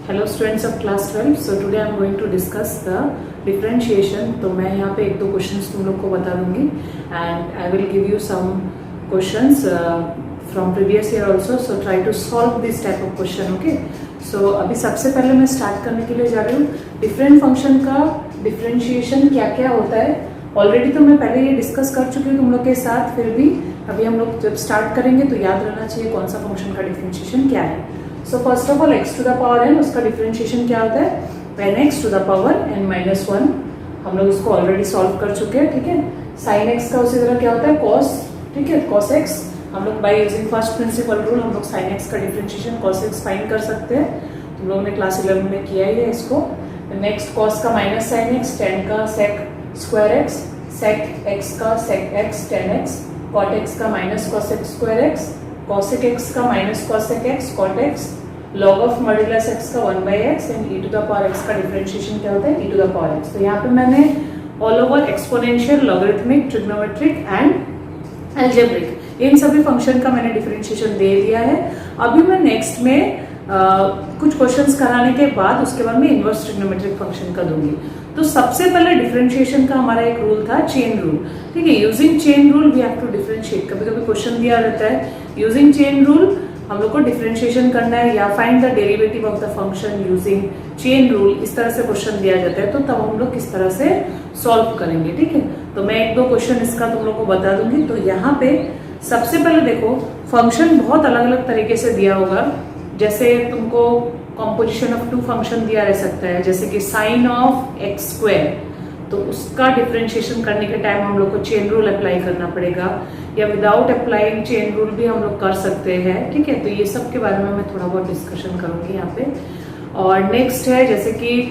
Hello students of class 12। So today I am going to discuss the differentiation. तो मैं यहाँ पे एक दो क्वेश्चंस तुम लोग को बता दूंगी and I will give you some questions from previous year also. So try to solve this type of question. Okay, so अभी सबसे पहले मैं स्टार्ट करने के लिए जा रही हूँ डिफरेंट फंक्शन का डिफरेंशिएशन क्या क्या होता है। ऑलरेडी तो मैं पहले ये डिस्कस कर चुकी हूँ तुम लोग के साथ, फिर भी अभी हम लोग जब स्टार्ट करेंगे तो याद रहना चाहिए कौन सा फंक्शन का डिफरेंशिएशन क्या है। So first of all x to the power n, उसका डिफरेंशिएशन क्या होता है when x to the power n minus 1। हम लोग इसको ऑलरेडी सॉल्व कर चुके हैं, ठीक है। sin x का उसी तरह क्या होता है cos, ठीक है, cos x। हम लोग by using first principle rule हम लोग sin x का डिफरेंशिएशन cos x फाइंड कर सकते हैं। तुम लोगों ने क्लास 11 में किया ही है इसको। नेक्स्ट cos का माइनस sin x, tan का sec square x, sec x का sec x tan x, cot x का minus cos x square x, cosec x का माइनस cosec x cot x, log of modulus x का 1/x and e to the power x का differentiation क्या होता है e to the power x। तो यहाँ पे मैंने all over exponential, logarithmic, trigonometric and algebraic इन सभी फंक्शन का मैंने डिफरेंशिएशन दे दिया है। अभी मैं नेक्स्ट में कुछ क्वेश्चंस कराने के बाद उसके बाद में इनवर्स ट्रिग्नोमेट्रिक फंक्शन का दूंगी। तो सबसे पहले डिफरेंशिएशन का हमारा एक रूल था चेन रूल, ठीक है। Using chain rule we have to differentiate. कभी कभी क्वेश्चन दिया रहता है यूजिंग चेन रूल हम लोग को डिफरेंशिएशन करना है या find the derivative of the function using chain rule, इस तरह से क्वेश्चन दिया जाता है। तो तब हम लोग किस तरह से सॉल्व करेंगे, ठीक है। तो मैं एक दो क्वेश्चन इसका तुम लोग को बता दूंगी। तो यहाँ पे सबसे पहले देखो फंक्शन बहुत अलग अलग तरीके से दिया होगा। जैसे तुमको कॉम्पोजिशन ऑफ टू फंक्शन दिया रह सकता है, जैसे कि साइन ऑफ एक्स स्क्वायर, तो उसका डिफरेंशिएशन करने के टाइम हम लोग को चेन रूल अप्लाई करना पड़ेगा, या विदाउट अप्लाइंग चेन रूल भी हम लोग कर सकते हैं, ठीक है। तो ये सब के बारे में मैं थोड़ा बहुत डिस्कशन करूंगी यहाँ पे। और नेक्स्ट है जैसे कि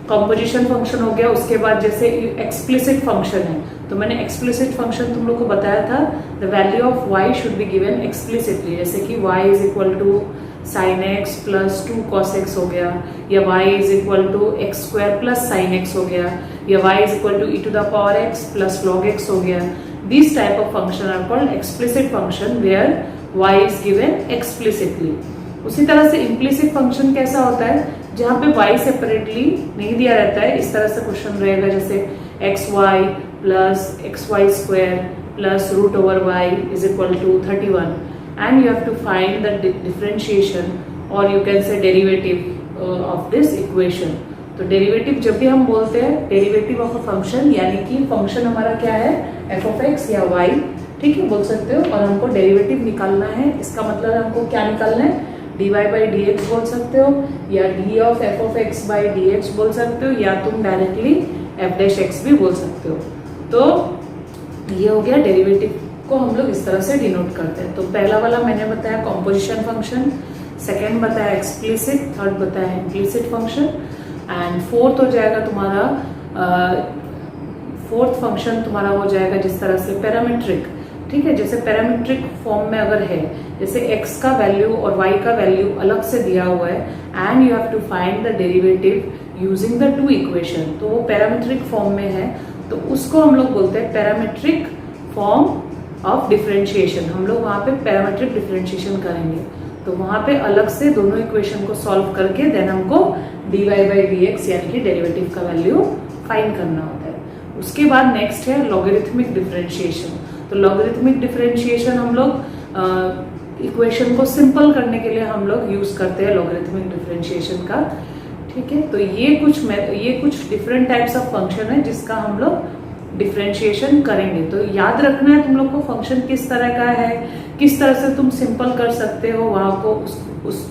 कॉम्पोजिशन फंक्शन हो गया, उसके बाद जैसे एक्सप्लिसिट फंक्शन है। तो मैंने एक्सप्लिसिट फंक्शन तुम लोग को बताया था, the value of y should be given explicitly, जैसे कि y is equal to sine x plus 2 cos x हो गया, या y is equal to x square plus sine x हो गया, या y is equal to e to the power x plus log x हो गया। These type of function are called explicit function where y is given explicitly. उसी तरह से implicit function कैसा होता है जहाँ पे y सेपरेटली नहीं दिया रहता है। इस तरह से क्वेश्चन रहेगा जैसे xy plus xy square plus root over y is equal to 31 and you have to find the differentiation or you can say derivative of this equation. तो डेरिवेटिव जब भी हम बोलते हैं डेरिवेटिव ऑफ अ फंक्शन, यानी कि function हमारा क्या है एफ ऑफ एक्स या वाई, ठीक है, बोल सकते हो। और हमको डेरिवेटिव निकालना है, इसका मतलब हमको क्या निकालना है dy बाई डी एक्स बोल सकते हो, या D of F of x by d x बोल सकते हो, या तुम डायरेक्टली एफ डैश एक्स भी बोल सकते हो। तो ये हो गया डेरिवेटिव को हम लोग इस तरह से डिनोट करते हैं। तो पहला वाला मैंने बताया कॉम्पोजिशन फंक्शन, सेकेंड बताया एक्सप्लिसिट, थर्ड बताया इम्प्लिसिट फंक्शन एंड फोर्थ हो जाएगा तुम्हारा फोर्थ फंक्शन तुम्हारा हो जाएगा जिस तरह से पैरामीट्रिक, ठीक है। जैसे पैरामीट्रिक फॉर्म में अगर है, जैसे x का वैल्यू और y का वैल्यू अलग से दिया हुआ है and you have to find the derivative using the two equation, तो वो पैरामीट्रिक फॉर्म में है, तो उसको हम लोग बोलते हैं पैरामीट्रिक फॉर्म ऑफ डिफरेंशिएशन। हम लोग वहां पे पैरामीट्रिक डिफरेंशिएशन करेंगे, तो वहां पे अलग से दोनों इक्वेशन को सॉल्व करके देन हमको dy बाई डी एक्स यानी कि डेरिवेटिव का वैल्यू फाइंड करना होता है। उसके बाद नेक्स्ट है लॉगरिथमिक डिफरेंशिएशन। तो लॉगरिथमिक डिफरेंशिएशन हम लोग इक्वेशन को सिंपल करने के लिए हम लोग यूज करते हैं लॉगरिथमिक डिफरेंशिएशन का, ठीक है। तो ये कुछ डिफरेंट टाइप्स ऑफ फंक्शन है जिसका हम लोग डिफरेंशिएशन करेंगे। तो याद रखना है तुम लोग को फंक्शन किस तरह का है, किस तरह से तुम सिंपल कर सकते हो वहां को उस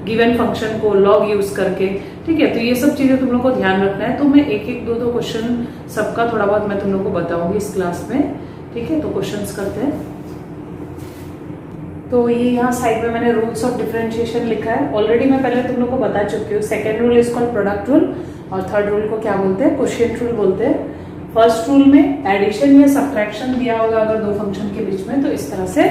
गिवन फंक्शन को लॉग यूज करके, ठीक है। तो ये सब चीजें तुम लोग को ध्यान रखना है। तो मैं एक एक दो दो क्वेश्चन सबका थोड़ा बहुत मैं तुम लोग को बताऊंगी इस क्लास में, ठीक है। तो क्वेश्चंस करते हैं। तो ये यहाँ साइड में मैंने रूल्स ऑफ डिफरेंशिएशन लिखा है, ऑलरेडी मैं पहले तुम लोग को बता चुकी हूँ। Second rule is called product rule और थर्ड रूल को क्या बोलते हैं क्वोशिएंट रूल बोलते हैं। फर्स्ट रूल में एडिशन या सब्ट्रैक्शन दिया होगा अगर दो फंक्शन के बीच में, तो इस तरह से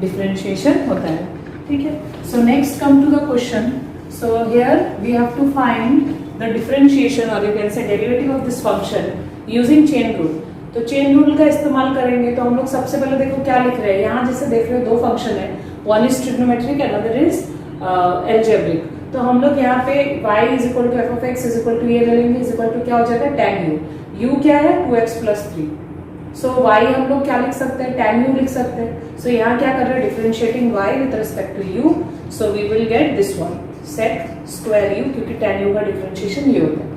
डिफरेंशिएशन होता है, ठीक है। So next come to the question. So here we have to find the differentiation और you can say derivative of this function using chain rule. तो चेन रूल का इस्तेमाल करेंगे। तो हम लोग सबसे पहले देखो क्या लिख रहे हैं, यहाँ जैसे देख रहे हो दो फंक्शन है, one is trigonometric and other is algebraic. तो हम लोग यहाँ पे y is equal to f of x is equal to ये ले लेंगे, इज इक्वल टू क्या हो जाएगा tan u क्या है 2x प्लस 3। सो y हम लोग क्या लिख सकते हैं, tan u लिख सकते हैं। सो यहाँ क्या कर रहे हैं, differentiating y with respect to u, so we will get this one sec square u, क्योंकि tan u का डिफरेंशिएशन ये होता है।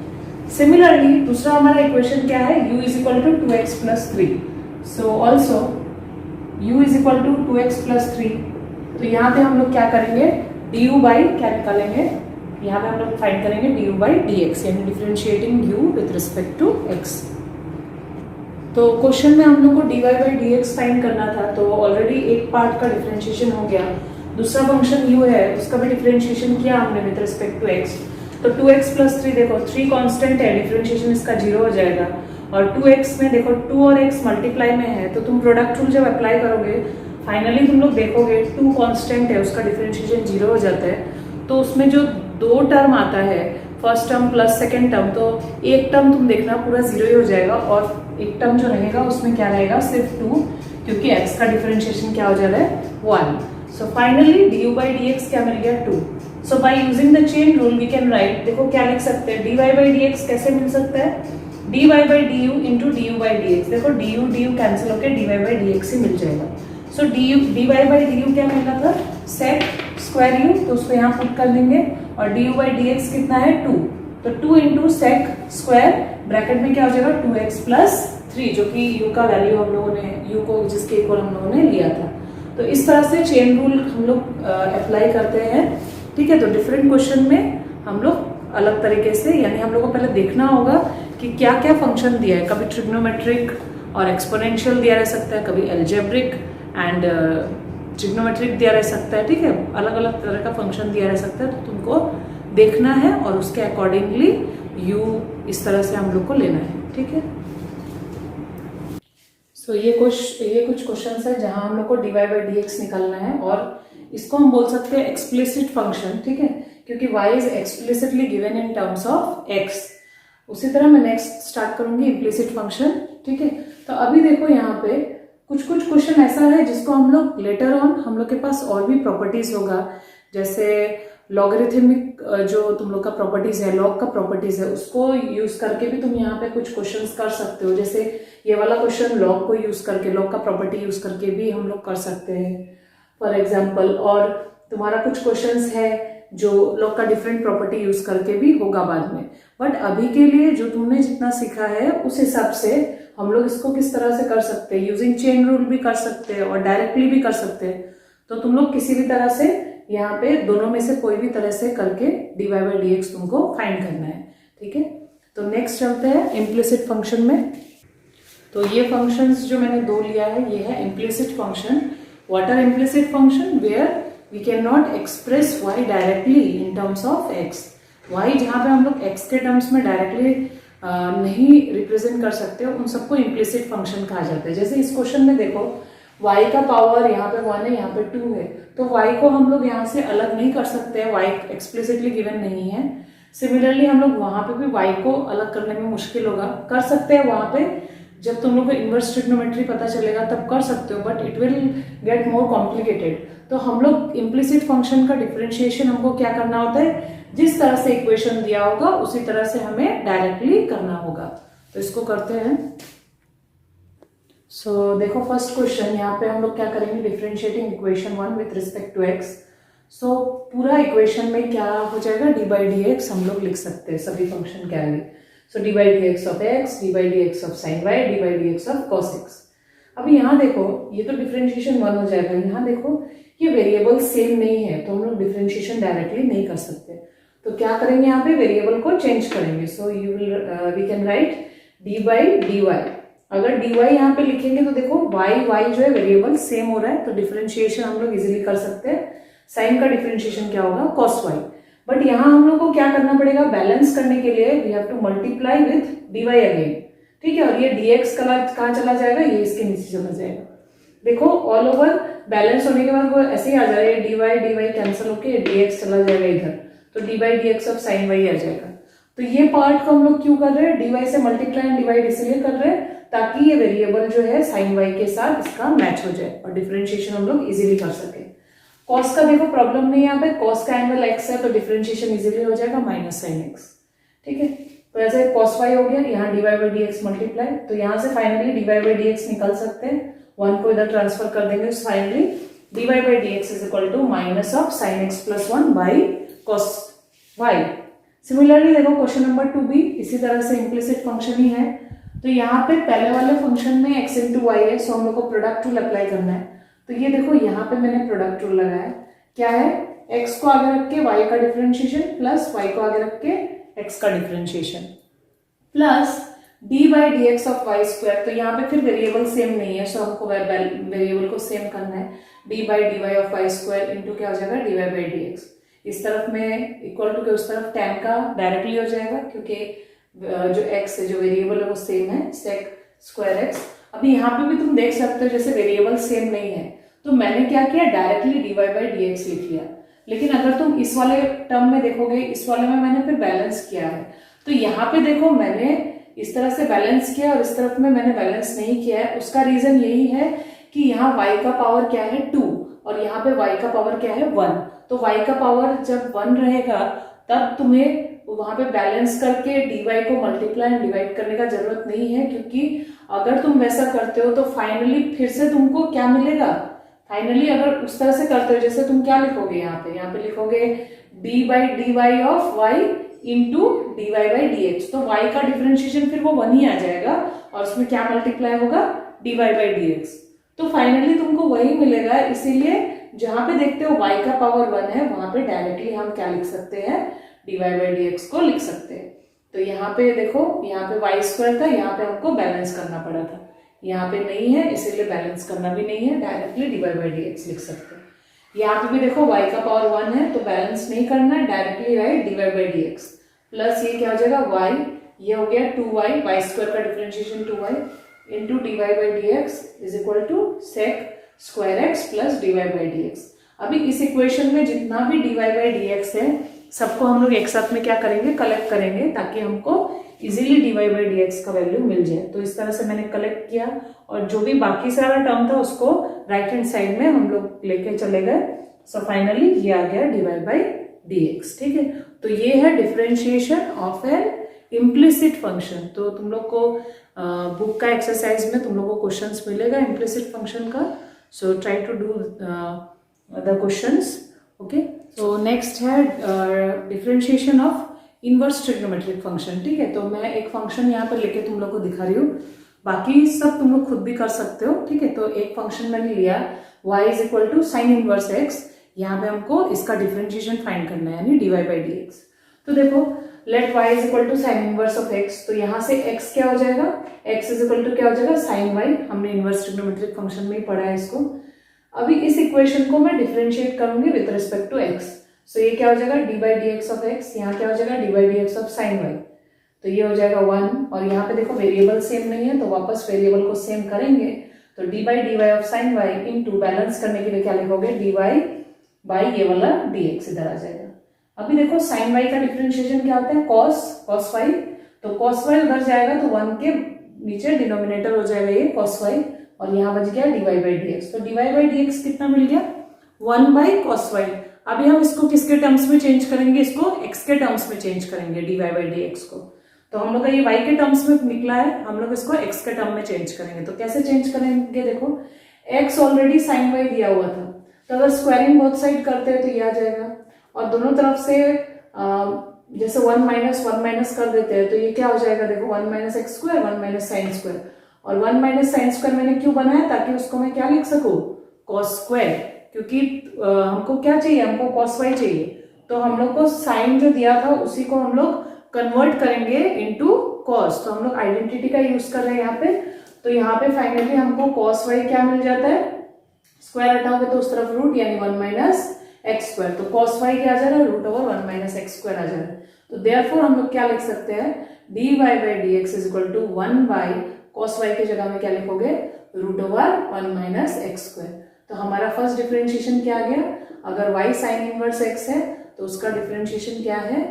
सिमिलरली दूसरा हमारा इक्वेशन क्या है, u is equal to 2x plus 3। So also u is equal to 2x plus 3। तो यहाँ पे हम लोग क्या करेंगे, du बाई क्या निकालेंगे, यहाँ पे हम लोग फाइंड करेंगे du बाई dx, यानी differentiating u with respect to x। तो क्वेश्चन में हम लोग को dy बाई dx फाइंड करना था, तो ऑलरेडी एक पार्ट का डिफरेंशिएशन हो गया। दूसरा फंक्शन u है, उसका भी डिफरेंशिएशन किया हमने विद रिस्पेक्ट टू x। तो 2x प्लस 3 देखो 3 कांस्टेंट है, डिफरेंशिएशन इसका 0 हो जाएगा। और 2x में देखो 2 और x मल्टीप्लाई में है, तो तुम प्रोडक्ट रूल जब अप्लाई करोगे फाइनली तुम लोग देखोगे 2 कांस्टेंट है, उसका डिफरेंशिएशन 0 हो जाता है। तो उसमें जो 2 टर्म आता है, first term plus second term, तो एक टर्म तुम देखना पूरा 0 ही हो जाएगा, और एक टर्म जो रहेगा उसमें क्या रहेगा, सिर्फ 2, क्योंकि x का डिफरेंशिएशन क्या हो जा रहा है 1। So finally du by dx क्या मिल गया 2। So by using the chain rule we can write, देखो क्या लिख सकते हैं, dy बाई dx कैसे मिल सकता है, dy by du into du by dx। देखो du कैंसिल होकर dy बाई dx ही मिल जाएगा। सो dy बाई du क्या मिल रहा था, sec स्क्वायर u, तो उसको यहाँ पुट कर देंगे, और du बाई dx कितना है 2, तो 2 इंटू सेक स्क्वायर ब्रैकेट में क्या हो जाएगा 2x प्लस 3, जो कि u का वैल्यू हम लोगों ने u को जिसके इक्वल हम लोगों ने लिया था। तो इस तरह से चेन रूल हम लोग अप्लाई करते हैं, ठीक है। तो डिफरेंट क्वेश्चन में हम लोग अलग तरीके से, यानी हम लोग को पहले देखना होगा कि क्या क्या फंक्शन दिया है। कभी ट्रिग्नोमेट्रिक और एक्सपोनेंशियल दिया रह सकता है, कभी एल्जेब्रिक एंड ट्रिग्नोमेट्रिक दिया रह सकता है, ठीक है। अलग अलग तरह का फंक्शन दिया रह सकता है, तो तुमको देखना है और उसके अकॉर्डिंगली u इस तरह से हम लोग को लेना है, ठीक है। सो ये कुछ क्वेश्चंस है जहां हम लोग को dy बाई dx निकालना है, और इसको हम बोल सकते हैं एक्सप्लिसिट फंक्शन, ठीक है, क्योंकि y is explicitly given in terms of x। उसी तरह मैं नेक्स्ट स्टार्ट करूंगी इम्प्लिसिट फंक्शन, ठीक है। तो अभी देखो यहाँ पे कुछ क्वेश्चन ऐसा है जिसको हम लोग लेटर ऑन हम लोग के पास और भी प्रॉपर्टीज होगा, जैसे लॉगरिथमिक जो तुम लोग का प्रॉपर्टीज है, लॉग का प्रॉपर्टीज है, उसको यूज करके भी तुम यहाँ पे कुछ क्वेश्चंस कर सकते हो। जैसे ये वाला क्वेश्चन लॉग को यूज करके, लॉग का प्रॉपर्टी यूज करके भी हम लोग कर सकते हैं फॉर एग्जाम्पल। और तुम्हारा कुछ क्वेश्चंस है जो लॉग का डिफरेंट प्रॉपर्टी यूज करके भी होगा बाद में। बट अभी के लिए जो तुमने जितना सीखा है उस हिसाब से हम लोग इसको किस तरह से कर सकते हैं, यूजिंग चेन रूल भी कर सकते हैं और डायरेक्टली भी कर सकते हैं। तो तुम लोग किसी भी तरह से यहाँ पे दोनों में से कोई भी तरह से करके dy बाई dx तुमको फाइंड करना है, ठीक है। तो नेक्स्ट चलते हैं इम्प्लिसिट फंक्शन में। तो ये फंक्शंस जो मैंने दो लिया है, ये है implicit function. What are implicit function? Where we can not express y directly in terms of x। y जहाँ पे हम लोग x के टर्म्स में डायरेक्टली नहीं रिप्रेजेंट कर सकते, उन सबको इम्प्लिसिट फंक्शन कहा जाता है। जैसे इस क्वेश्चन में देखो y का पावर यहाँ पे 1 है, यहाँ पे 2 है, तो y को हम लोग यहाँ से अलग नहीं कर सकते, y एक्सप्लिसिटली गिवन नहीं है। सिमिलरली हम लोग वहां पे भी y को अलग करने में मुश्किल होगा, कर सकते हैं वहां पे जब तुम लोग को इनवर्स ट्रिग्नोमेट्री पता चलेगा तब कर सकते हो, but it will get more complicated. तो हम लोग इम्प्लिसिट फंक्शन का डिफरेंशिएशन हमको क्या करना होता है, जिस तरह से इक्वेशन दिया होगा उसी तरह से हमें डायरेक्टली करना होगा। तो इसको करते हैं। सो देखो फर्स्ट क्वेश्चन, यहाँ पे हम लोग क्या करेंगे, differentiating equation 1 with respect to x। So पूरा इक्वेशन में क्या हो जाएगा, डी बाई डी एक्स हम लोग लिख सकते हैं सभी फंक्शन के आगे। So d by d x of x, d by d x of sine y, d by d x of cos x. अभी यहाँ देखो ये तो डिफरेंशिएशन 1 हो जाएगा। यहाँ देखो ये वेरिएबल सेम नहीं है, तो हम लोग डिफरेंशिएशन डायरेक्टली नहीं कर सकते। तो क्या करेंगे, यहाँ पे वेरिएबल को चेंज करेंगे। So you will we can write d by d y. अगर dy यहाँ पे लिखेंगे तो देखो y जो है वेरिएबल सेम हो रहा है, तो डिफरेंशिएशन हम लोग इजीली कर सकते हैं। साइन का डिफरेंशिएशन क्या होगा, cos y। बट यहाँ हम लोग को क्या करना पड़ेगा, बैलेंस करने के लिए we have to multiply with dy again, ठीक है। और ये dx कहाँ चला जाएगा, ये इसके नीचे चला जाएगा। देखो ऑल ओवर बैलेंस होने के बाद वो ऐसे ही आ जा रहा है, dy कैंसिल होके dx चला जाएगा इधर, तो d by d x of sine y आ जाएगा। तो ये पार्ट को हम लोग क्यों कर रहे हैं, dy से मल्टीप्लाई एंड डिवाइड इसलिए कर रहे हैं ताकि ये वेरिएबल जो है साइन वाई के साथ इसका मैच हो जाए और डिफरेंशिएशन हम लोग इजीली कर सके। कॉस का देखो प्रॉब्लम नहीं है यहाँ पे, कॉस का एंगल एक्स है तो डिफरेंशिएशन इजीली हो जाएगा माइनस साइन एक्स, ठीक है। तो ऐसे कॉस वाई हो गया, यहाँ d y by d x multiply, तो यहाँ से finally d y by d x निकल सकते हैं, 1 को इधर ट्रांसफर कर देंगे, finally d y by d x is equal to minus of sine x plus 1 by cos y. Similarly देखो क्वेश्चन नंबर 2 भी इसी तरह से इम्प्लिसिट फंक्शन ही है। तो यहाँ पे पहले वाले फंक्शन में x इंटू वाई है, सो हम लोग को प्रोडक्ट रूल अप्लाई करना है। तो ये देखो यहाँ पे मैंने प्रोडक्ट रूल लगाया, क्या है, x को आगे रख के y का डिफरेंशिएशन प्लस y को आगे रख के x का differentiation plus d by d x of y square. तो यहाँ पे फिर वेरिएबल सेम नहीं है, सो हमको वेरिएबल को सेम करना है, d by d y of y square into क्या हो जाएगा d y by d x. इस तरफ में इक्वल टू के उस तरफ tan का डायरेक्टली हो जाएगा, क्योंकि जो x है जो वेरिएबल है वो सेम है, sec स्क्वायर x। अभी यहाँ पे भी तुम देख सकते हो जैसे वेरिएबल सेम नहीं है, तो मैंने क्या किया, directly d y by d x लिख लिया। लेकिन अगर तुम इस वाले टर्म में देखोगे, इस वाले में मैंने फिर बैलेंस किया है, तो यहाँ पे देखो मैंने इस तरह से बैलेंस किया और इस तरफ में मैंने बैलेंस नहीं किया है। उसका रीजन यही है कि यहाँ y का पावर क्या है 2 और यहाँ पे y का पावर क्या है 1। तो y का पावर जब 1 रहेगा तब तुम्हें वहां पे बैलेंस करके dy को मल्टीप्लाई एंड डिवाइड करने का जरूरत नहीं है, क्योंकि अगर तुम वैसा करते हो तो फाइनली फिर से तुमको क्या मिलेगा, फाइनली अगर उस तरह से करते हो जैसे तुम क्या लिखोगे, यहाँ पे लिखोगे d by d y of y into d y by d x. तो y का डिफरेंशिएशन फिर वो 1 ही आ जाएगा और उसमें क्या मल्टीप्लाई होगा, d y by d x. तो फाइनली तुमको वही मिलेगा, इसीलिए जहां पे देखते हो y का पावर 1 है वहां पे डायरेक्टली हम क्या लिख सकते हैं, d y by d x को लिख सकते हैं। तो यहाँ पे देखो, यहाँ पे वाई स्क्वायर था, यहाँ पे हमको बैलेंस करना पड़ा था, यहाँ पे नहीं है इसीलिए बैलेंस करना भी नहीं है, directly d y by d x लिख सकते हैं। यहाँ पे भी देखो y का पावर 1 है तो बैलेंस नहीं करना है, directly write d y by d x plus ये क्या हो जाएगा y, ये हो गया 2y, वाई स्क्वायर का differentiation 2y into d y by d x is equal to sec square x plus d y by d x. अभी इस इक्वेशन में जितना भी d y by d x है सबको हम लोग एक साथ में क्या करेंगे, कलेक्ट करेंगे, ताकि हमको easily d y by d x का वैल्यू मिल जाए। तो इस तरह से मैंने कलेक्ट किया और जो भी बाकी सारा टर्म था उसको राइट हैंड साइड में हम लोग लेके चले गए। सो फाइनली ये आ गया d y by d x, ठीक है। तो ये है differentiation of an implicit function. तो तुम लोग को बुक का एक्सरसाइज में तुम लोग को क्वेश्चंस मिलेगा इम्प्लिसिट फंक्शन का, so try to do the questions, okay. तो नेक्स्ट है differentiation of inverse trigonometric function, ठीक है। तो मैं एक फंक्शन यहाँ पर लेके तुम लोग को दिखा रही हूँ, बाकी सब तुम लोग खुद भी कर सकते हो, ठीक है। तो एक फंक्शन मैंने लिया y is equal to sine inverse x, यहाँ पे हमको इसका डिफरेंशिएशन फाइंड करना है, यानी d y by d x. तो देखो let y is equal to sine inverse of x, तो यहाँ से x क्या हो जाएगा, x इज इक्वल टू क्या हो जाएगा साइन y, हमने इनवर्स ट्रिग्नोमेट्रिक फंक्शन में ही पढ़ा है इसको। अभी इस इक्वेशन को मैं डिफरेंशिएट करूंगी विद रिस्पेक्ट टू x, सो ये क्या हो जाएगा D by d x of x, यहाँ क्या हो जाएगा D by d x of sign y, तो ये हो जाएगा 1 और यहाँ पे देखो वेरिएबल सेम नहीं है तो वापस वेरिएबल को सेम करेंगे, तो d by d y of sine y into balance करने के लिए क्या लिखोगे, डी वाई बाई ये वाला डी एक्स इधर आ जाएगा। अभी देखो साइन वाई का डिफरेंशिएशन क्या होता है, कॉस वाई, तो कॉस वाई उधर जाएगा तो 1 के नीचे डिनोमिनेटर हो जाएगा ये कॉस वाई और यहाँ बच गया d y by d x. तो d y by d x कितना मिल गया, 1 बाई कॉस वाई। अभी हम इसको किसके टर्म्स में चेंज करेंगे, इसको x के टर्म्स में चेंज करेंगे d y by d x को। तो हम लोग का ये y के टर्म्स में निकला है, हम लोग इसको x के टर्म में चेंज करेंगे। तो कैसे चेंज करेंगे, देखो x ऑलरेडी साइन y दिया हुआ था, तो अगर स्क्वायरिंग बोथ साइड करते हैं तो ये आ जाएगा और दोनों तरफ से जैसे 1 माइनस कर देते हैं तो ये क्या हो जाएगा, देखो 1 minus x square 1 minus sine square, और 1 माइनस साइन स्क्वायर मैंने क्यों बनाया, ताकि उसको मैं क्या लिख सकूं, कॉस स्क्वायर, क्योंकि हमको क्या चाहिए, हमको कॉस वाई चाहिए। तो हम लोग को साइन जो दिया था उसी को हम लोग कन्वर्ट करेंगे इनटू कॉस, तो हम लोग आइडेंटिटी का यूज कर रहे हैं यहाँ पे। तो यहाँ पे फाइनली हमको कॉस वाई क्या मिल जाता है, स्क्वायर हटाओगे तो उस तरफ रूट, यानी 1 माइनस एक्स स्क्वायर, तो कॉस वाई क्या आ जा रहा है, root over 1 minus x square आ जा रहा है। तो देयरफॉर हम लोग क्या लिख सकते हैं, d y by d x is equal to 1 by cos y की जगह में क्या लिखोगे, root over 1 minus x square. तो हमारा फर्स्ट डिफरेंशिएशन क्या आ गया, अगर y साइन इनवर्स x है तो उसका डिफरेंशिएशन क्या है,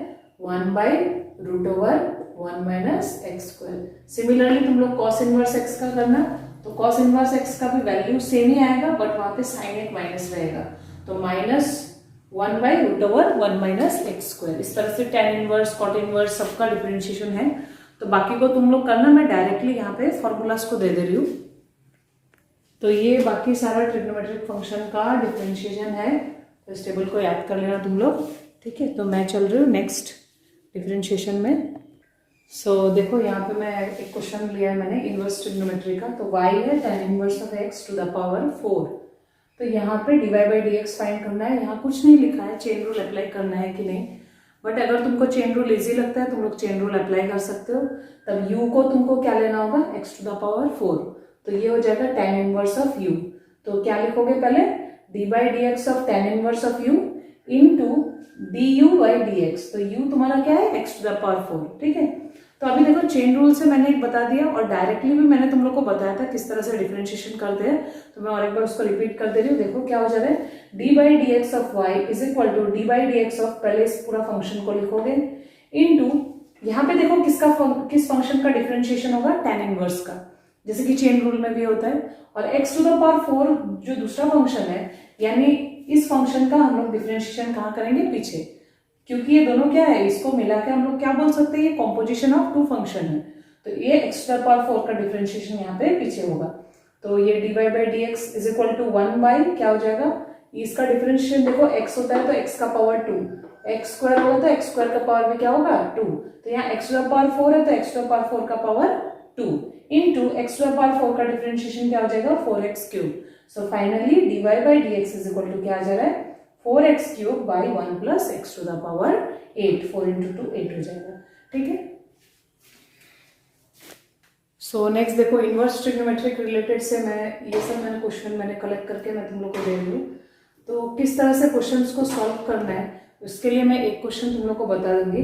1 by root over 1 minus x square. Similarly तुम लोग कॉस इनवर्स x का करना, तो कॉस इनवर्स x का भी वैल्यू सेम ही आएगा, बट वहां पे साइन एक माइनस रहेगा, तो -1/√1 इस तरह से tan इनवर्स cot इनवर्स सबका डिफरेंशिएशन है। तो बाकी को तुम लोग करना, मैं डायरेक्टली यहाँ पे फॉर्मूलाज को दे दे रही हूँ। तो ये बाकी सारा ट्रिग्नोमेट्रिक फंक्शन का डिफरेंशिएशन है, तो इस टेबल को याद कर लेना तुम लोग, ठीक है। तो मैं चल रही हूँ नेक्स्ट डिफरेंशिएशन में। सो देखो यहाँ पे मैं एक क्वेश्चन लिया है मैंने इनवर्स ट्रिग्नोमेट्री का। तो y है tan inverse of x to the power 4। तो यहाँ पे dy/dx फाइंड करना है। यहाँ कुछ नहीं लिखा है, चेन रूल अप्लाई करना है कि नहीं, बट अगर तुमको चेन रूल इजी लगता है तुम लोग चेन रूल अप्लाई कर सकते हो। तब u को तुमको क्या लेना होगा, x टू द पावर 4। तो ये हो जाएगा tan इनवर्स ऑफ u। तो क्या लिखोगे पहले, d/dx of tan inverse of u into du/dx। तो u तुम्हारा क्या है, x टू द पावर 4, ठीक है। तो अभी देखो चेन रूल से मैंने एक बता दिया और डायरेक्टली भी मैंने तुम लोग को बताया था किस तरह से डिफरेंशिएशन करते हैं। तो मैं और एक बार उसको रिपीट कर दे रही हूँ। देखो क्या हो जा रहा है, d/dx of y is equal to d/dx of, पहले इस पूरा फंक्शन को लिखोगे, इनटू यहाँ पे देखो किस फंक्शन का डिफरेंशिएशन होगा, tan इनवर्स का, जैसे कि चेन रूल में भी होता है। और x टू द पावर 4 जो दूसरा फंक्शन है, यानी इस फंक्शन का हम लोग डिफरेंशिएशन कहाँ करेंगे, पीछे, क्योंकि ये दोनों क्या है, इसको मिला के हम लोग क्या बोल सकते हैं, ये कॉम्पोजिशन ऑफ टू फंक्शन है। तो ये x टू द पावर 4 का डिफरेंशिएशन यहाँ पे पीछे होगा। तो ये dy/dx इज इक्वल टू 1 क्या हो जाएगा, इसका डिफरेंशिएशन देखो x होता है तो x का पावर 2, x स्क्वायर होगा तो x स्क्वायर का पावर भी क्या होगा, 2। तो यहाँ x टू द पावर 4 है तो x टू द पावर 4 का power 2 into x to the power 4 का डिफरेंशिएशन क्या हो जाएगा, 4x³। So finally dy/dx is equal to क्या आ जा रहा है, 4x³ by 1 plus x to the power 8। 4 into 2 8 हो जाएगा, ठीक है। सो नेक्स्ट देखो इनवर्स ट्रिग्नोमेट्रिक रिलेटेड से मैंने क्वेश्चन मैंने कलेक्ट करके मैं तुम लोग को दे रही हूँ। तो किस तरह से क्वेश्चंस को सॉल्व करना है उसके लिए मैं एक क्वेश्चन तुम लोग को बता दूंगी,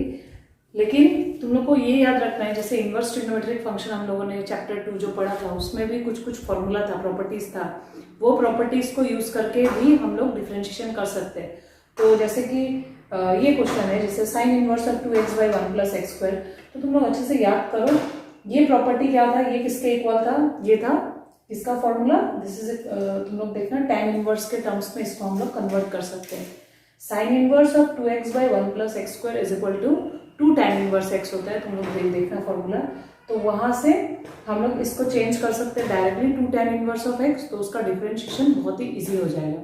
लेकिन तुम लोग को ये याद रखना है, जैसे इनवर्स ट्रिग्नोमेट्रिक फंक्शन हम लोगों ने चैप्टर 2 जो पढ़ा था उसमें भी कुछ फॉर्मूला था, प्रॉपर्टीज था, वो प्रॉपर्टीज को यूज करके भी हम लोग डिफरेंशिएशन कर सकते हैं। तो जैसे कि ये क्वेश्चन है, जैसे sign inverse of 2x/1 plus x²। तो तुम लोग अच्छे से याद करो ये प्रॉपर्टी क्या था, ये किसके इक्वल था, ये था इसका फॉर्मूला। दिस इज तुम लोग देखना tan इनवर्स के टर्म्स में इसको हम लोग कन्वर्ट कर सकते हैं। Sine inverse of 2x/1 plus x² is equal to 2 tan inverse x होता है, तुम लोग देखना फॉर्मूला। तो वहां से हम लोग इसको चेंज कर सकते हैं directly 2 tan inverse of x, तो उसका डिफरेंशिएशन बहुत ही इजी हो जाएगा,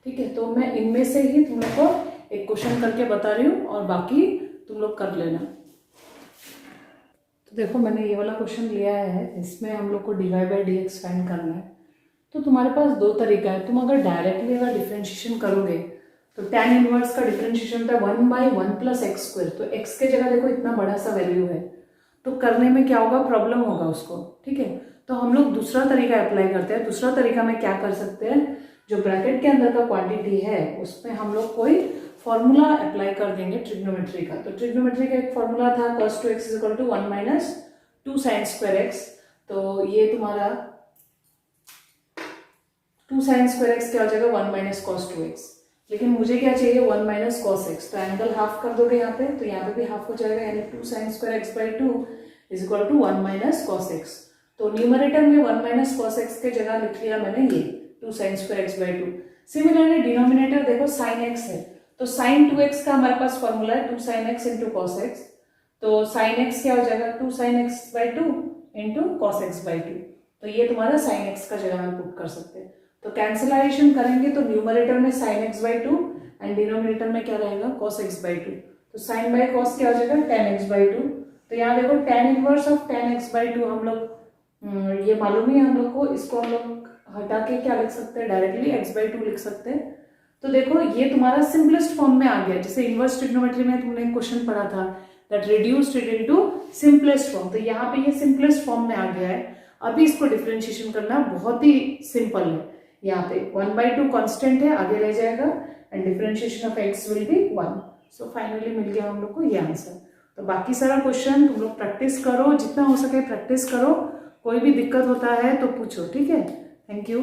ठीक है। तो मैं इनमें से ही तुम लोग को एक क्वेश्चन करके बता रही हूँ और बाकी तुम लोग कर लेना। तो देखो मैंने ये वाला क्वेश्चन लिया है, इसमें हम लोग को dy/dx फाइंड करना है। तो तुम्हारे पास दो तरीका है, तुम अगर डायरेक्टली अगर डिफरेंशिएशन करोगे तो tan इनवर्स का डिफरेंशिएशन होता है 1/1 प्लस x²। तो x के जगह देखो इतना बड़ा सा वैल्यू है, तो करने में क्या होगा, प्रॉब्लम होगा उसको, ठीक है। तो हम लोग दूसरा तरीका अप्लाई करते हैं। दूसरा तरीका में क्या कर सकते हैं, जो ब्रैकेट के अंदर का क्वांटिटी है उसमें हम लोग कोई फॉर्मूला अप्लाई कर देंगे ट्रिग्नोमेट्री का। तो ट्रिग्नोमेट्री का एक फॉर्मूला था cos 2x is equal to 1 minus 2 sin²x। तो ये तुम्हारा 2 sin²x क्या हो जाएगा, 1 माइनस cos 2x। लेकिन मुझे क्या चाहिए, 1 माइनस cos x। तो एंगल हाफ कर दोगे यहाँ पे, तो यहाँ पे भी हाफ हो जाएगा, यानी 2 sin²x/2 is equal to 1 minus cos x। तो न्यूमरेटर में 1 माइनस cos x के जगह लिख लिया मैंने ये 2 sin²x/2। सिमिलरली डिनोमिनेटर देखो sin x है, तो sin 2x का हमारे पास फॉर्मूला है 2 sin x into cos x। तो sin x क्या हो जाएगा, 2 sin x/2 into cos x/2। तो ये तुम्हारा sin x का जगह में पुट कर सकते हैं। तो कैंसिलाइजेशन करेंगे तो न्यूमरेटर में sin x/2 एंड डिनोमिनेटर में क्या रहेगा, cos x/2। तो sin बाई cos क्या हो जाएगा, tan x/2। तो यहाँ देखो tan inverse of tan x/2 हम लोग ये मालूम ही है हम लोग को, इसको हम लोग हटा के क्या लिख सकते हैं, डायरेक्टली x/2 लिख सकते हैं। तो देखो ये तुम्हारा सिंपलेस्ट फॉर्म में आ गया। जैसे इनवर्स ट्रिग्नोमेट्री में तुमने एक क्वेश्चन पढ़ा था that reduced it into simplest form, तो यहाँ पे ये सिंपलेस्ट फॉर्म में आ गया है। अभी इसको डिफरेंशिएशन करना बहुत ही सिंपल है। यहाँ पे 1/2 कांस्टेंट है, आगे रह जाएगा and differentiation of x will be 1। So finally मिल गया हम लोग को ये आंसर। तो बाकी सारा क्वेश्चन तुम लोग प्रैक्टिस करो, जितना हो सके प्रैक्टिस करो, कोई भी दिक्कत होता है तो पूछो, ठीक है। Thank you.